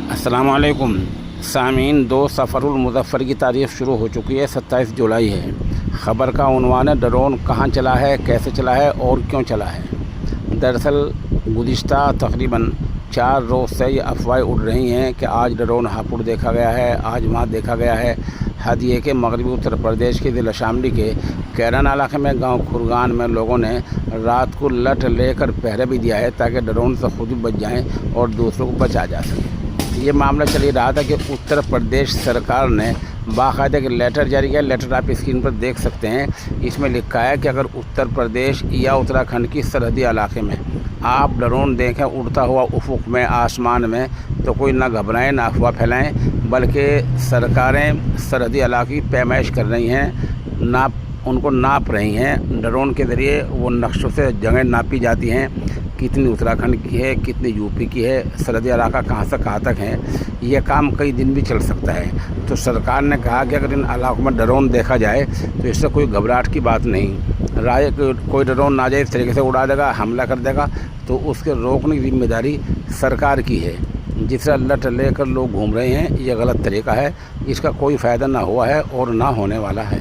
अस्सलाम वालेकुम सामीन। 2 सफ़रुल मुज़फ़्फ़र की तारीख़ शुरू हो चुकी है। 27 जुलाई है। ख़बर का उन्वान है ड्रोन कहाँ चला है, कैसे चला है और क्यों चला है। दरअसल गुज़िश्ता तकरीबन 4 रोज़ से ये अफवाहें उड़ रही हैं कि आज ड्रोन हापुड़ देखा गया है, आज वहाँ देखा गया है। हद ये कि मगरबी उत्तर प्रदेश के ज़िला शामली के कैरन इलाके में गांव खुरगान में लोगों ने रात को लठ लेकर पहरा भी दिया है ताकि ड्रोन से खुद भी बच जाएं और दूसरों को बचा जा सके। ये मामला चल ही रहा था कि उत्तर प्रदेश सरकार ने बाकायदा एक लेटर जारी किया। लेटर आप स्क्रीन पर देख सकते हैं। इसमें लिखा है कि अगर उत्तर प्रदेश या उत्तराखंड की सरहदी इलाके में आप ड्रोन देखें उड़ता हुआ उफुक में, आसमान में, तो कोई ना घबराएं ना अफवाह फैलाएं, बल्कि सरकारें सरहदी इलाके की पैमाइश कर रही हैं, उनको नाप रही हैं। ड्रोन के ज़रिए वो नक्शों से जगह नापी जाती हैं, कितनी उत्तराखंड की है, कितनी यूपी की है, सरहदी इलाका कहाँ से कहाँ तक है। ये काम कई दिन भी चल सकता है। तो सरकार ने कहा कि अगर इन इलाकों में ड्रोन देखा जाए तो इससे कोई घबराहट की बात नहीं। राय कोई ड्रोन ना जाए इस तरीके से उड़ा देगा, हमला कर देगा, तो उसके रोकने की जिम्मेदारी सरकार की है। जिस तरह लठ लेकर लोग घूम रहे हैं, ये गलत तरीका है। इसका कोई फ़ायदा ना हुआ है और ना होने वाला है।